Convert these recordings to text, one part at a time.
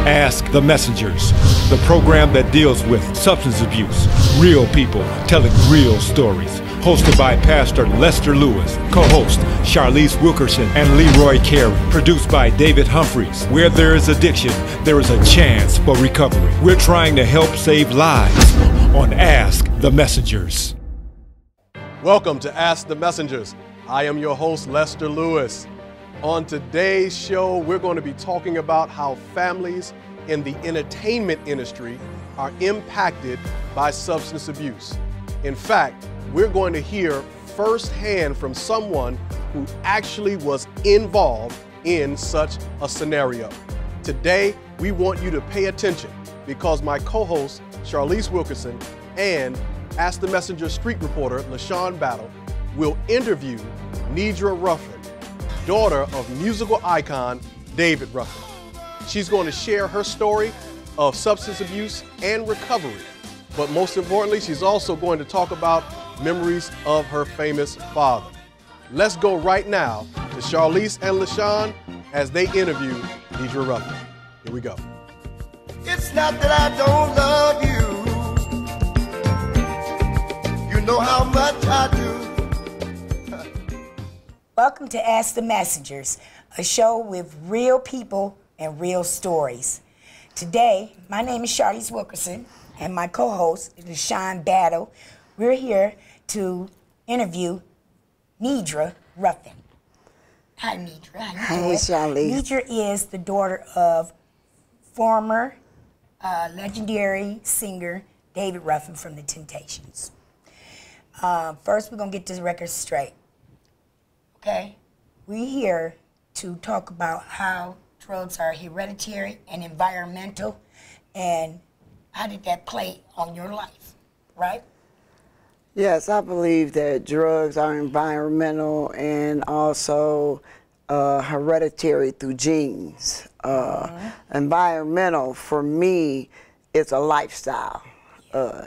Ask the Messengers, the program that deals with substance abuse, real people telling real stories. Hosted by Pastor Lester Lewis, co-host Charlize Wilkerson and Leroy Carey. Produced by David Humphreys. Where there is addiction, there is a chance for recovery. We're trying to help save lives on Ask the Messengers. Welcome to Ask the Messengers. I am your host, Lester Lewis. On today's show, we're going to be talking about how families in the entertainment industry are impacted by substance abuse. In fact, we're going to hear firsthand from someone who actually was involved in such a scenario. Today, we want you to pay attention because my co-host, Charlize Wilkerson, and Ask the Messenger street reporter, LaShawn Battle, will interview Nedra Ruffin, daughter of musical icon David Ruffin. She's going to share her story of substance abuse and recovery. But most importantly, she's also going to talk about memories of her famous father. Let's go right now to Charlize and LaShawn as they interview Nedra Ruffin. Here we go. It's not that I don't love you. You know how much I do. Welcome to Ask the Messengers, a show with real people and real stories. Today, my name is Charlize Wilkerson, and my co-host is LaShawn Battle. We're here to interview Nedra Ruffin. Hi, Nedra. How you doing? Hey, Charlize. Nedra is the daughter of former legendary singer David Ruffin from The Temptations. First, we're going to get this record straight. Okay? We're here to talk about how drugs are hereditary and environmental, and how did that play on your life, right? Yes, I believe that drugs are environmental and also hereditary through genes. Environmental, for me, is a lifestyle.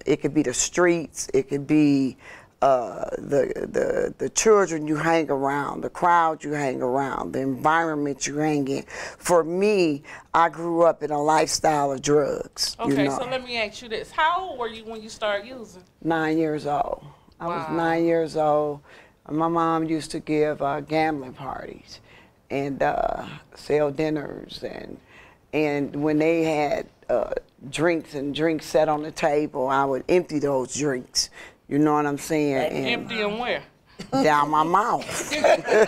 It could be the streets, it could be the children you hang around, the crowd you hang around, the environment you hang in. For me, I grew up in a lifestyle of drugs. Okay, you know? so let me ask you this. How old were you when you started using? 9 years old. I Wow. was 9 years old. My mom used to give gambling parties and sell dinners, and when they had drinks set on the table, I would empty those drinks. You know what I'm saying? And Empty and where? down my mouth. Okay,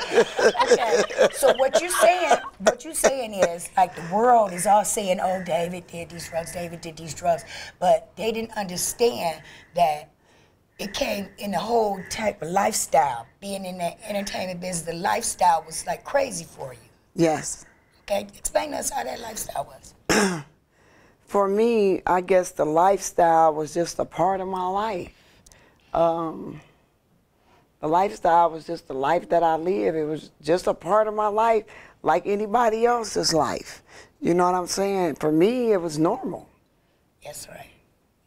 so what you're saying is, like, the world is all saying, oh, David did these drugs, but they didn't understand that it came in a whole type of lifestyle. Being in the entertainment business, the lifestyle was like crazy for you. Yes. Okay, explain to us how that lifestyle was. For me, I guess the lifestyle was just a part of my life. The lifestyle was just the life that I live. It was just a part of my life like anybody else's life. You know what I'm saying? For me, it was normal. That's right.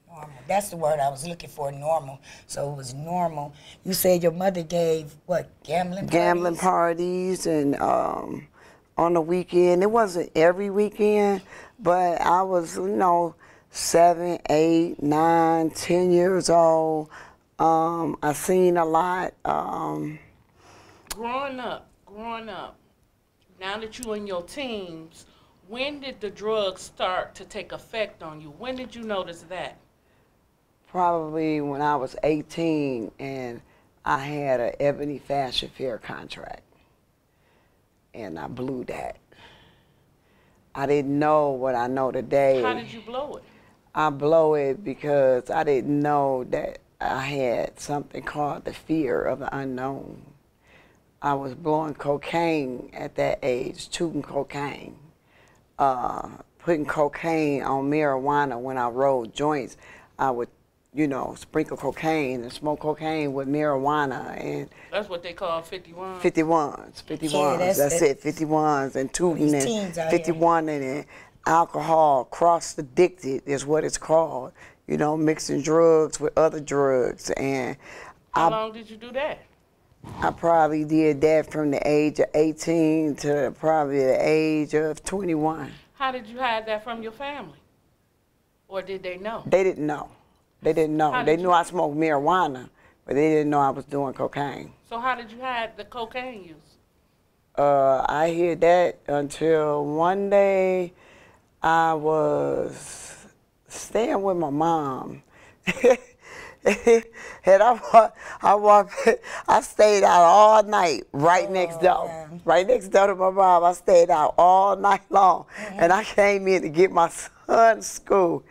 Normal. That's the word I was looking for, normal. So it was normal. You said your mother gave, what, gambling parties? Gambling parties, and on the weekend. It wasn't every weekend, but I was, 7, 8, 9, 10 years old. I seen a lot. Growing up, now that you're in your teens, when did the drugs start to take effect on you? When did you notice that? Probably when I was 18 and I had an Ebony Fashion Fair contract. And I blew that. I didn't know what I know today. How did you blow it? I blow it because I didn't know that I had something called the fear of the unknown. I was blowing cocaine at that age, tooting cocaine, putting cocaine on marijuana. When I rolled joints, I would, sprinkle cocaine and smoke cocaine with marijuana. And that's what they call 51. 51s. Yeah, that's it, 51s and tooting and 51 and alcohol, cross-addicted is what it's called. Mixing drugs with other drugs. And how long did you do that? I probably did that from the age of 18 to probably the age of 21. How did you hide that from your family? Or did they know? They didn't know. They didn't know. They knew I smoked marijuana, but they didn't know I was doing cocaine. So how did you hide the cocaine use? I hid that until one day I was staying with my mom. And I stayed out all night right next door. Yeah. Right next door to my mom. I stayed out all night long. And I came in to get my son to school.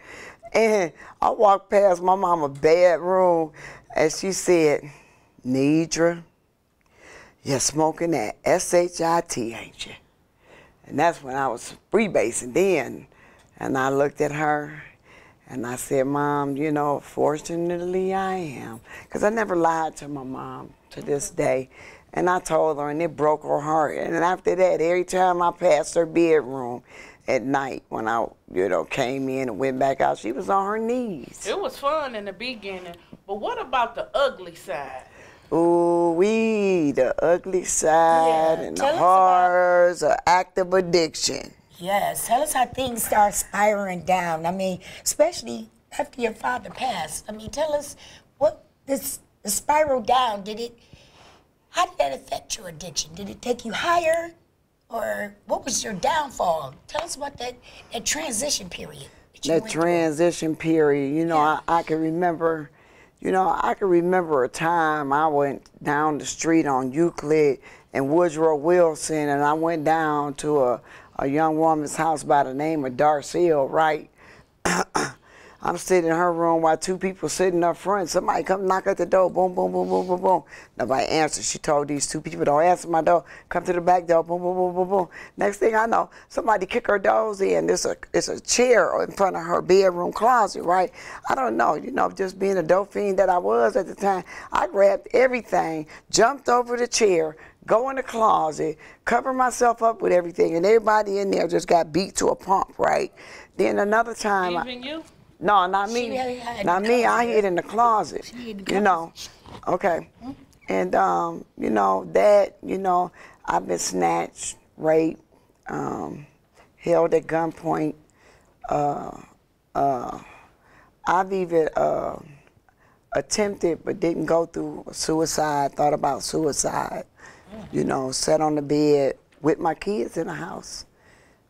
And I walked past my mama's bedroom and she said, "Nedra, you're smoking that SHIT, ain't you?" And that's when I was freebasing then. And I looked at her and I said, "Mom, you know, fortunately I am." Because I never lied to my mom to this day. And I told her, and it broke her heart. And after that, every time I passed her bedroom at night when I, you know, came in and went back out, she was on her knees. It was fun in the beginning, but what about the ugly side? Ooh, the ugly side and the horrors of active addiction. Yes, tell us how things start spiraling down. I mean, especially after your father passed. I mean, tell us what the spiral down. How did that affect your addiction? Did it take you higher, or what was your downfall? Tell us about that transition period. That transition period, you know, yeah. I can remember. You know, I can remember a time I went down the street on Euclid and Woodrow Wilson, and I went down to a young woman's house by the name of Darcille, right? I'm sitting in her room while two people sitting up front. Somebody come knock at the door, boom, boom, boom, boom, boom, boom. Nobody answered. She told these two people, "Don't answer my door. Come to the back door, boom, boom, boom, boom, boom." Next thing I know, somebody kick her doors in. It's a chair in front of her bedroom closet, right? I don't know, you know, just being a dope fiend that I was at the time, I grabbed everything, jumped over the chair, go in the closet, cover myself up with everything, and everybody in there just got beat to a pulp, right? Then another time. Even you? No, not me. Not me. I hid in the closet. You know. Okay. And you know that. You know, I've been snatched, raped, held at gunpoint. I've even attempted but didn't go through suicide. Thought about suicide. You know, sat on the bed with my kids in the house,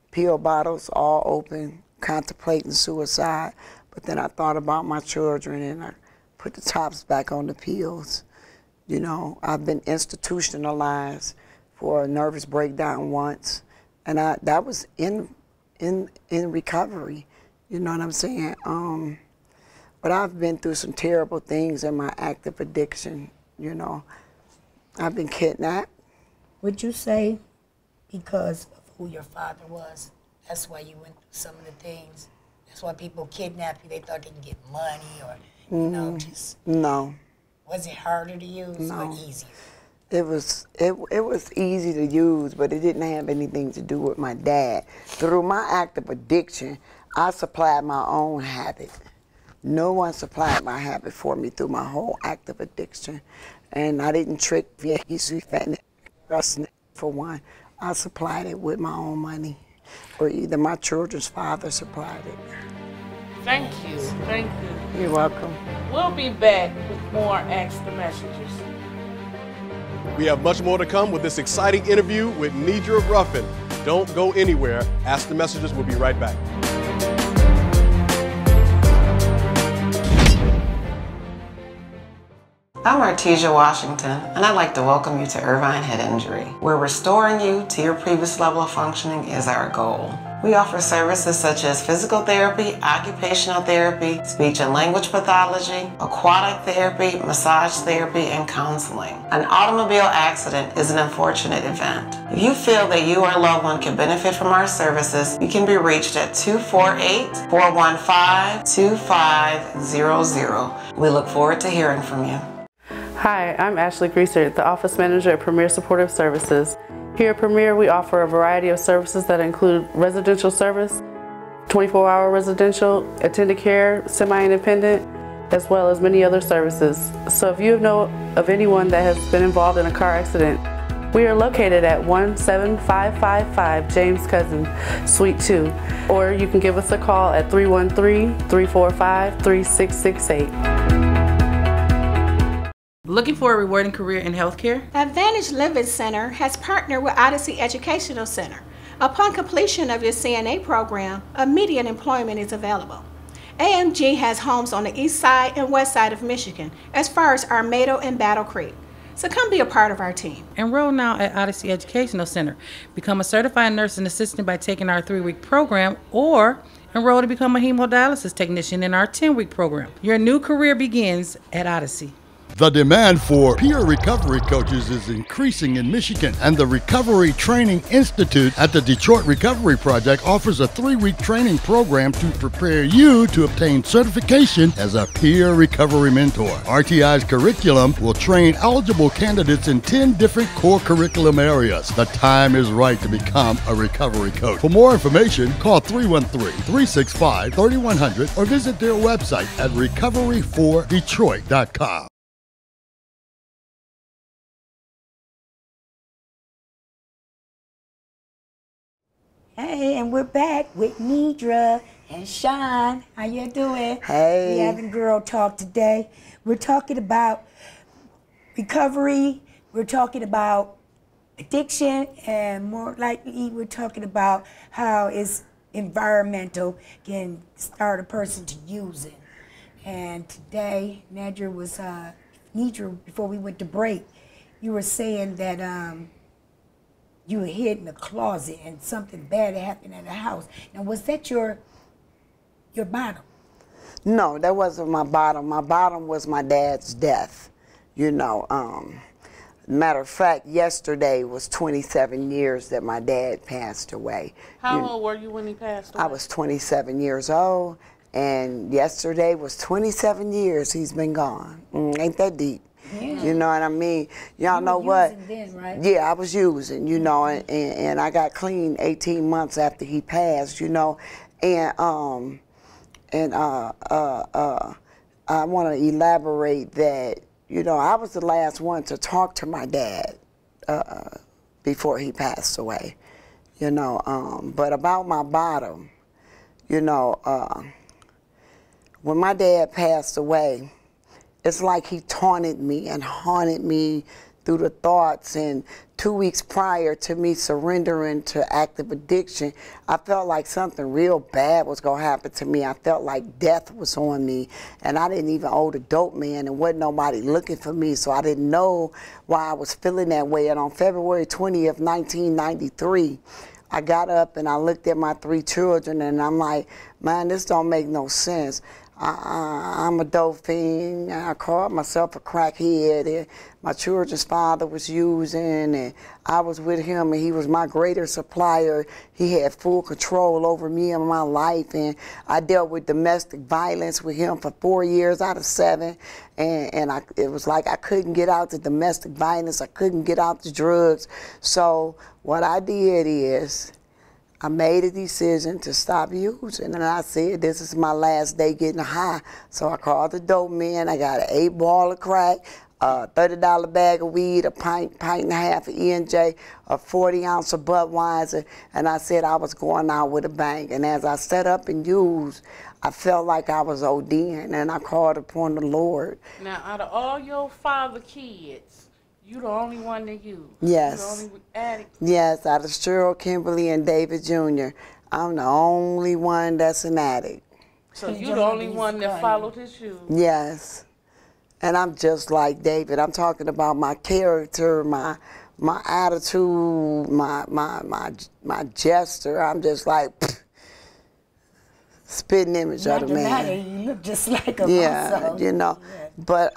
pill bottles all open, contemplating suicide. But then I thought about my children and I put the tops back on the pills. You know, I've been institutionalized for a nervous breakdown once, and that was in recovery. You know what I'm saying? But I've been through some terrible things in my active addiction. You know, I've been kidnapped. Would you say because of who your father was, that's why you went through some of the things? That's why people kidnap you. They thought they could get money, or you know, just. No. Was it harder to use or easier? It was easy to use, but it didn't have anything to do with my dad. Through my active addiction, I supplied my own habit. No one supplied my habit for me through my whole active addiction, and I didn't trick for one. I supplied it with my own money, or either my children's father supplied it. Thank you. Thank you. You're welcome. We'll be back with more Ask the Messengers. We have much more to come with this exciting interview with Nedra Ruffin. Don't go anywhere. Ask the Messengers will be right back. I'm Artesia Washington, and I'd like to welcome you to Irvine Head Injury, where restoring you to your previous level of functioning is our goal. We offer services such as physical therapy, occupational therapy, speech and language pathology, aquatic therapy, massage therapy, and counseling. An automobile accident is an unfortunate event. If you feel that you or a loved one can benefit from our services, you can be reached at 248-415-2500. We look forward to hearing from you. Hi, I'm Ashley Greaser, the Office Manager at Premier Supportive Services. Here at Premier, we offer a variety of services that include residential service, 24-hour residential, attended care, semi-independent, as well as many other services. So if you know of anyone that has been involved in a car accident, We are located at 17555 James Cousin, Suite 2, or you can give us a call at 313-345-3668. Looking for a rewarding career in healthcare? Advantage Living Center has partnered with ODYSSEY Educational Center. Upon completion of your CNA program, immediate employment is available. AMG has homes on the east side and west side of Michigan, as far as Armado and Battle Creek. So come be a part of our team. Enroll now at ODYSSEY Educational Center. Become a certified nursing assistant by taking our 3-week program, or enroll to become a hemodialysis technician in our 10-week program. Your new career begins at ODYSSEY. The demand for peer recovery coaches is increasing in Michigan, and the Recovery Training Institute at the Detroit Recovery Project offers a 3-week training program to prepare you to obtain certification as a peer recovery mentor. RTI's curriculum will train eligible candidates in 10 different core curriculum areas. The time is right to become a recovery coach. For more information, call 313-365-3100 or visit their website at recovery4detroit.com. Hey, and we're back with Nedra and Sean. How you doing? Hey. We're having girl talk today. We're talking about recovery. We're talking about addiction, and more likely we're talking about how it's environmental can start a person to use it. And today, Nedra, before we went to break, you were saying that you were hid in a closet and something bad happened at the house. Now, was that your bottom? No, that wasn't my bottom. My bottom was my dad's death. You know, matter of fact, yesterday was 27 years that my dad passed away. How old were you when he passed away? I was 27 years old, and yesterday was 27 years he's been gone. Ain't that deep? Yeah. You know what I mean? Y'all know what? Then, right? Yeah, I was using, you know, and I got clean 18 months after he passed, you know, and I want to elaborate that, you know, I was the last one to talk to my dad before he passed away, you know, but about my bottom, you know, when my dad passed away, it's like he taunted me and haunted me through the thoughts. And 2 weeks prior to me surrendering to active addiction, I felt like something real bad was going to happen to me. I felt like death was on me, and I didn't even owe the dope man, and wasn't nobody looking for me, so I didn't know why I was feeling that way. And on February 20th, 1993, I got up and I looked at my 3 children, and I'm like, man, this don't make no sense. I'm a dope fiend, and I called myself a crackhead, and my children's father was using, and I was with him, and he was my greater supplier. He had full control over me and my life, and I dealt with domestic violence with him for 4 years out of 7, and it was like I couldn't get out the domestic violence, I couldn't get out the drugs. So what I did is, I made a decision to stop using, and I said, this is my last day getting high. So I called the dope man. I got an 8-ball of crack, a $30 bag of weed, a pint and a half of E&J, a 40-ounce of Budweiser, and I said I was going out with a bang. And as I set up and used, I felt like I was ODing, and I called upon the Lord. Now, out of all your 5 kids, you the only one that use. Yes. You the only addict. Yes, out of Cheryl, Kimberly, and David Jr., I'm the only one that's an addict. So you the only one that followed his shoes. Yes. And I'm just like David. I'm talking about my character, my attitude, my gesture. I'm just like spitting image of the man. You look just like him. Yeah, also. you know. Yeah. But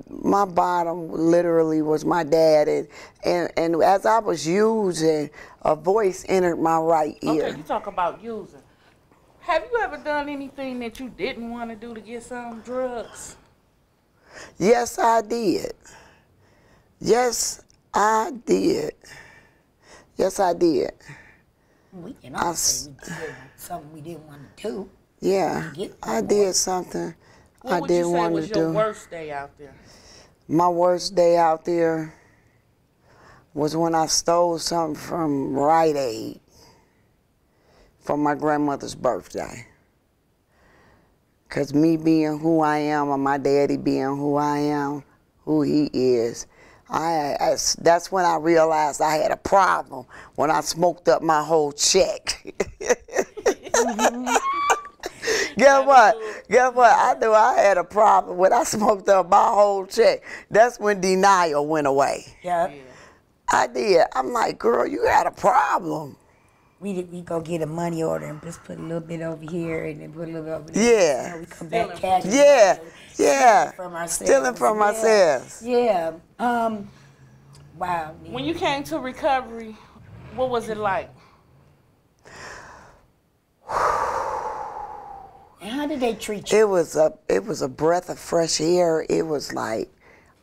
my bottom literally was my dad, and as I was using, a voice entered my right ear. Okay, you talk about using. Have you ever done anything that you didn't want to do to get some drugs? Yes, I did. Yes, I did. Yes, I did. We can all say we did something we didn't want to do. Yeah, I did something I didn't want to do. What would you say was your worst day out there? My worst day out there, was when I stole something from Rite Aid for my grandmother's birthday. Because me being who I am and my daddy being who I am, who he is, that's when I realized I had a problem when I smoked up my whole check. Guess what? I knew I had a problem when I smoked up my whole check. That's when denial went away. Yeah. I did. I'm like, girl, you got a problem. We go get a money order and just put a little bit over here and then put a little bit over there. Yeah. And we come back cash. Yeah. Yeah. From ourselves. Stealing from ourselves. Yeah. Wow. When you came to recovery, what was it like? And how did they treat you? It was a breath of fresh air. It was like,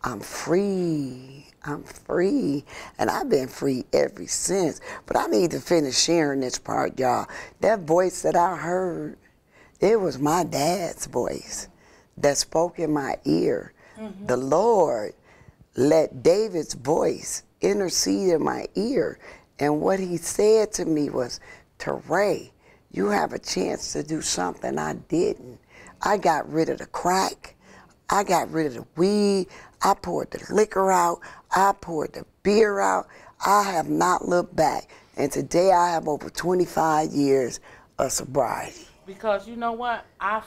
I'm free. I'm free. And I've been free ever since. But I need to finish sharing this part, y'all. That voice that I heard, it was my dad's voice that spoke in my ear. Mm-hmm. The Lord let David's voice intercede in my ear. And what he said to me was, Teray, you have a chance to do something I didn't. I got rid of the crack. I got rid of the weed. I poured the liquor out. I poured the beer out. I have not looked back. And today I have over 25 years of sobriety. Because you know what? I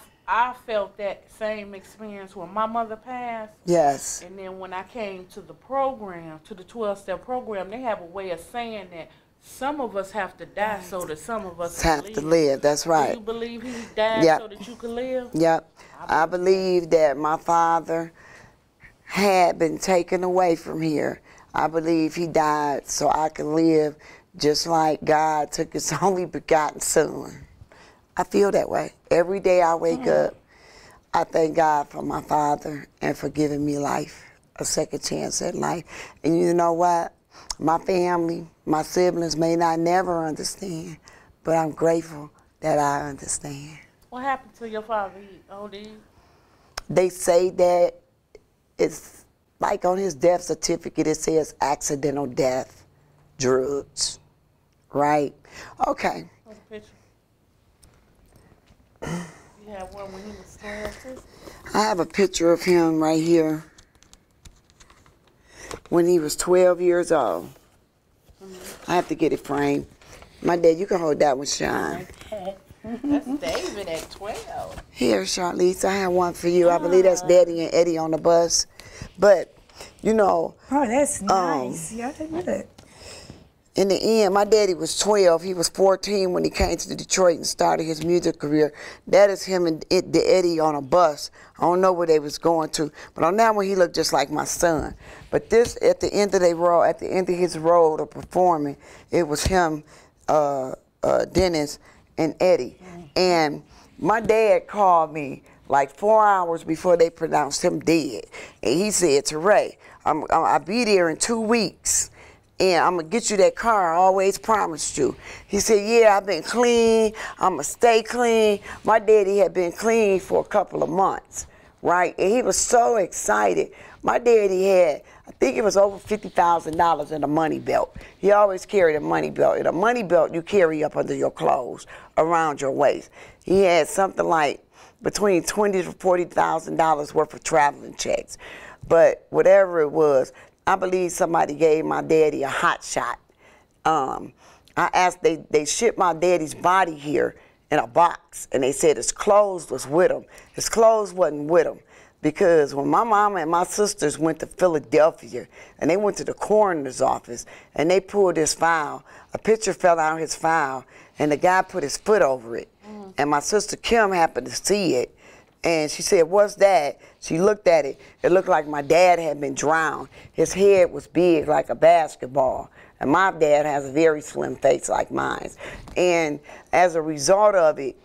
felt that same experience when my mother passed. Yes. And then when I came to the program, to the 12-step program, they have a way of saying that some of us have to die so that some of us have to live. That's right. Do you believe he died so that you could live? Yep. I believe that my father had been taken away from here. I believe he died so I could live just like God took his only begotten son. I feel that way. Every day I wake up, I thank God for my father and for giving me life, a second chance at life. And you know what? My family, my siblings may not never understand, but I'm grateful that I understand. What happened to your father, OD? They say that it's like on his death certificate, it says accidental death, drugs, right? Okay. What's the picture? You have one when he was 12 too? I have a picture of him right here when he was 12 years old. I have to get it framed. My dad, you can hold that one, Sean. That's David at 12. Here, Charlize, I have one for you. I believe that's Daddy and Eddie on the bus. But, you know. Oh, that's nice. Yeah, that's good. In the end, my daddy was 12. He was 14 when he came to Detroit and started his music career. That is him and the Eddie on a bus. I don't know where they was going to, but on that one he looked just like my son. But this, at the end of their road, at the end of his road of performing, it was him, Dennis, and Eddie. And my dad called me like 4 hours before they pronounced him dead, and he said, "Teray, I'll be there in 2 weeks. And I'm going to get you that car I always promised you." He said, "Yeah, I've been clean. I'm going to stay clean." My daddy had been clean for a couple of months, right? And he was so excited. My daddy had, I think it was over $50,000 in a money belt. He always carried a money belt. And a money belt you carry up under your clothes, around your waist. He had something like between $20,000 to $40,000 worth of traveling checks. But whatever it was, I believe somebody gave my daddy a hot shot. I asked, they shipped my daddy's body here in a box, and they said his clothes was with him. His clothes wasn't with him, because when my mama and my sisters went to Philadelphia, and they went to the coroner's office, and they pulled his file, a picture fell out of his file, and the guy put his foot over it. And my sister Kim happened to see it, and she said, "What's that?" She looked at it. It looked like my dad had been drowned. His head was big like a basketball. And my dad has a very slim face like mine. And as a result of it,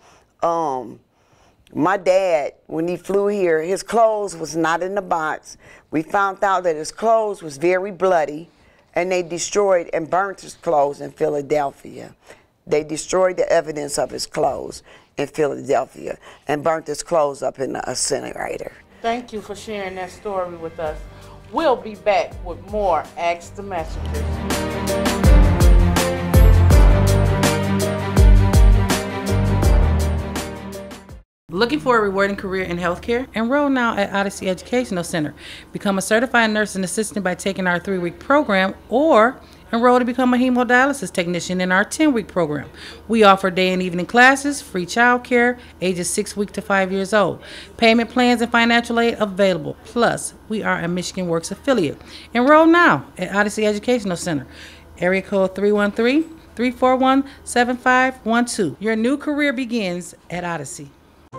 my dad, when he flew here, his clothes was not in the box. We found out that his clothes was very bloody, and they destroyed and burnt his clothes in Philadelphia. They destroyed the evidence of his clothes in Philadelphia and burnt his clothes up in the incinerator. Thank you for sharing that story with us. We'll be back with more Ask the Messengers. Looking for a rewarding career in healthcare? Enroll now at ODYSSEY Educational Center. Become a certified nursing assistant by taking our 3-week program, or enroll to become a hemodialysis technician in our 10-week program. We offer day and evening classes, free childcare, ages 6 weeks to 5 years old. Payment plans and financial aid available. Plus, we are a Michigan Works affiliate. Enroll now at ODYSSEY Educational Center. Area code 313-341-7512. Your new career begins at ODYSSEY.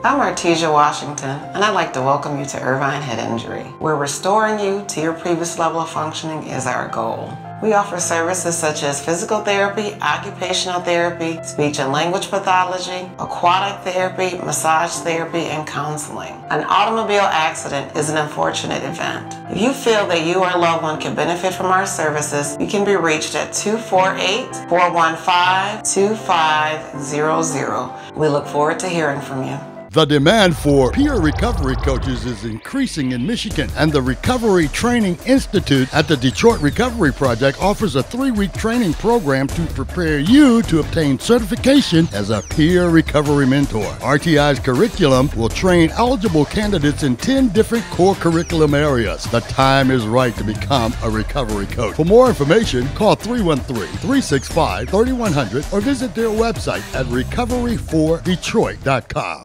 I'm Artesia Washington, and I'd like to welcome you to Irvine Head Injury, where restoring you to your previous level of functioning is our goal. We offer services such as physical therapy, occupational therapy, speech and language pathology, aquatic therapy, massage therapy, and counseling. An automobile accident is an unfortunate event. If you feel that you or a loved one can benefit from our services, you can be reached at 248-415-2500. We look forward to hearing from you. The demand for peer recovery coaches is increasing in Michigan, and the Recovery Training Institute at the Detroit Recovery Project offers a 3-week training program to prepare you to obtain certification as a peer recovery mentor. RTI's curriculum will train eligible candidates in 10 different core curriculum areas. The time is right to become a recovery coach. For more information, call 313-365-3100 or visit their website at recovery4detroit.com.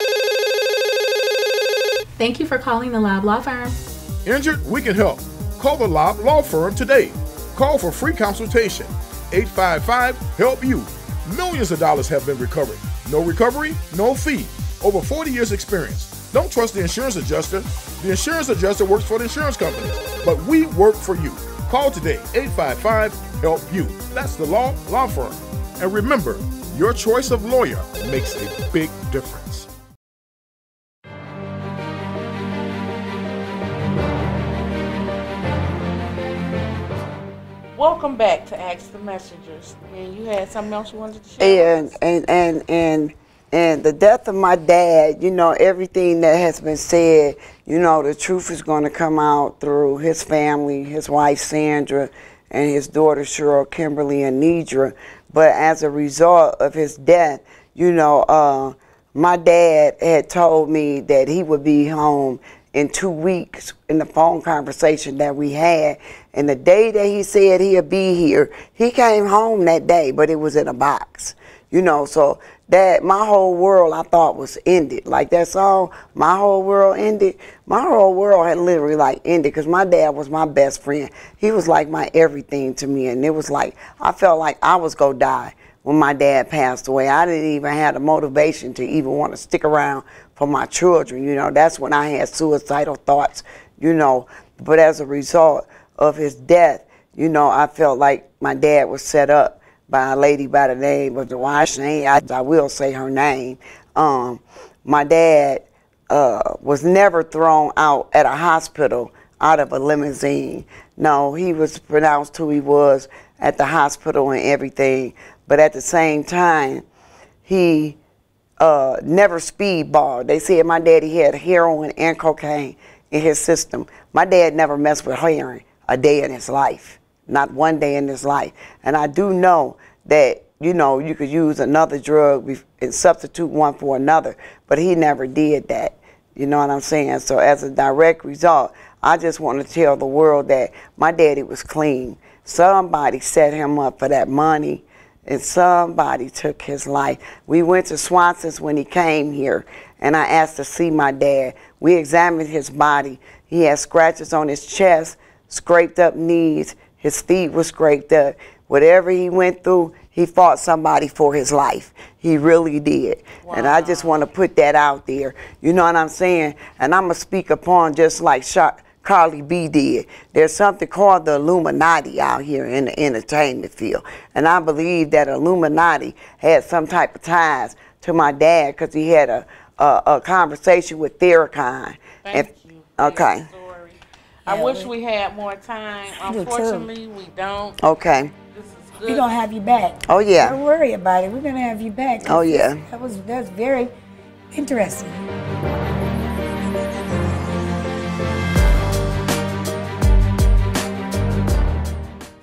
Thank you for calling the Lob Law Firm. Injured? We can help. Call the Lob Law Firm today. Call for free consultation. 855-HELP-YOU. Millions of dollars have been recovered. No recovery, no fee. Over 40 years experience. Don't trust the insurance adjuster. The insurance adjuster works for the insurance company. But we work for you. Call today. 855-HELP-YOU. That's the Law Firm. And remember, your choice of lawyer makes a big difference. Welcome back to Ask the Messengers. And you had something else you wanted to share? And the death of my dad, you know, everything that has been said, you know, the truth is going to come out through his family, his wife Sandra, and his daughter Cheryl, Kimberly, and Nedra. But as a result of his death, you know, my dad had told me that he would be home in 2 weeks in the phone conversation that we had. And the day that he said he'd be here, he came home that day, but it was in a box. You know, so that my whole world I thought was ended. Like that song, My Whole World Ended. My whole world had literally like ended, because my dad was my best friend. He was like my everything to me, and it was like, I felt like I was gonna die when my dad passed away. I didn't even have the motivation to even want to stick around for my children. You know, that's when I had suicidal thoughts, you know. But as a result of his death, you know, I felt like my dad was set up by a lady by the name of I will say her name. My dad was never thrown out at a hospital out of a limousine. No, he was pronounced who he was at the hospital and everything. But at the same time, he never speedballed. They said my daddy had heroin and cocaine in his system. My dad never messed with heroin a day in his life, not one day in his life. And I do know that, you know, you could use another drug and substitute one for another, but he never did that. You know what I'm saying? So as a direct result, I just want to tell the world that my daddy was clean. Somebody set him up for that money, and somebody took his life. We went to Swanson's when he came here, and I asked to see my dad. We examined his body. He had scratches on his chest, scraped up knees, his feet were scraped up. Whatever he went through, he fought somebody for his life. He really did. Wow. And I just want to put that out there. You know what I'm saying? And I'm going to speak upon just like Carly B did. There's something called the Illuminati out here in the entertainment field. And I believe that Illuminati had some type of ties to my dad, because he had a conversation with Farrakhan. Thank you. Okay. I wish we had more time. Unfortunately, we don't. Okay. This is good. We're going to have you back. Oh, yeah. Don't worry about it. We're going to have you back. Oh, yeah. That's very interesting.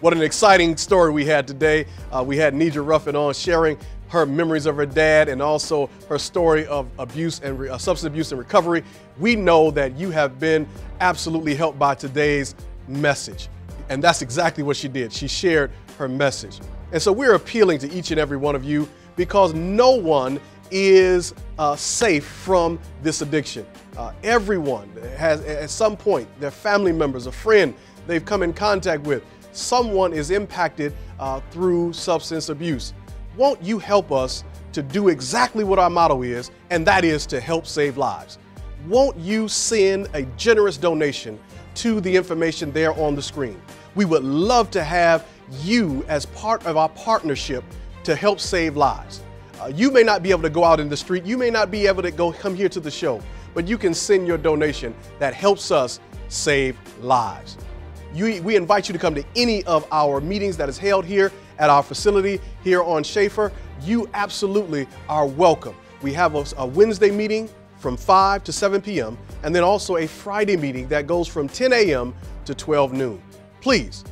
What an exciting story we had today. We had Nedra Ruffin on sharing her memories of her dad and also her story of abuse and substance abuse and recovery. We know that you have been absolutely helped by today's message. And that's exactly what she did. She shared her message. And so we're appealing to each and every one of you because no one is safe from this addiction. Everyone has, at some point, their family members, a friend they've come in contact with, someone is impacted through substance abuse. Won't you help us to do exactly what our motto is, and that is to help save lives? Won't you send a generous donation to the information there on the screen? We would love to have you as part of our partnership to help save lives. You may not be able to go out in the street, you may not be able to come here to the show, but you can send your donation that helps us save lives. We invite you to come to any of our meetings that is held here at our facility here on Schaefer. You absolutely are welcome. We have a Wednesday meeting from 5 to 7 p.m. and then also a Friday meeting that goes from 10 a.m. to 12 noon. Please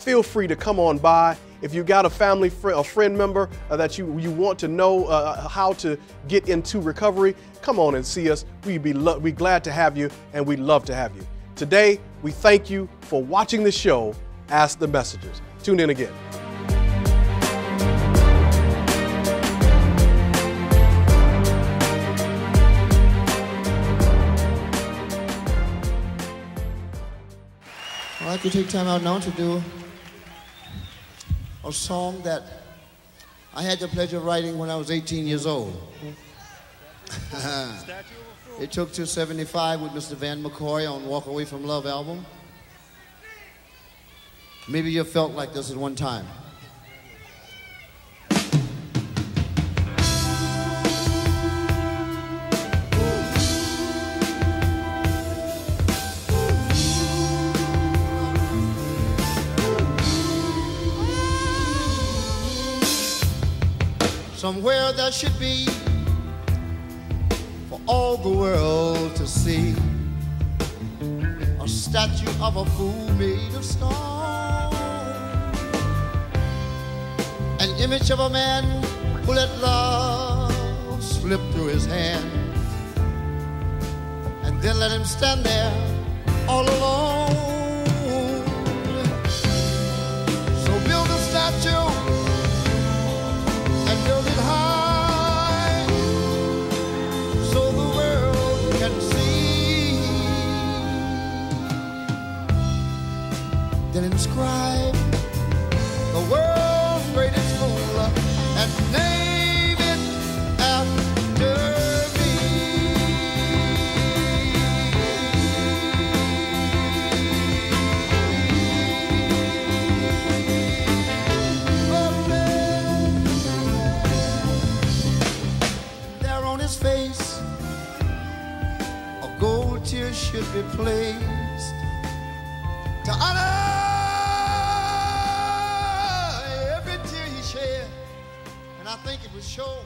feel free to come on by. If you got a family friend, a friend member that you want to know how to get into recovery, come on and see us. We'd be glad to have you, and we'd love to have you. Today, we thank you for watching the show, Ask the Messengers. Tune in again. I'd like to take time out now to do a song that I had the pleasure of writing when I was 18 years old. It took till 75 with Mr. Van McCoy on Walk Away from Love album. Maybe you felt like this at one time. Somewhere there should be for all the world to see a statue of a fool made of stone, an image of a man who let love slip through his hand and then let him stand there all alone. So build a statue and build it high so the world can see. Then inscribe the world's greatest fool and name it after me. His face, a gold tear should be placed to honor every tear he shed, and I think it would show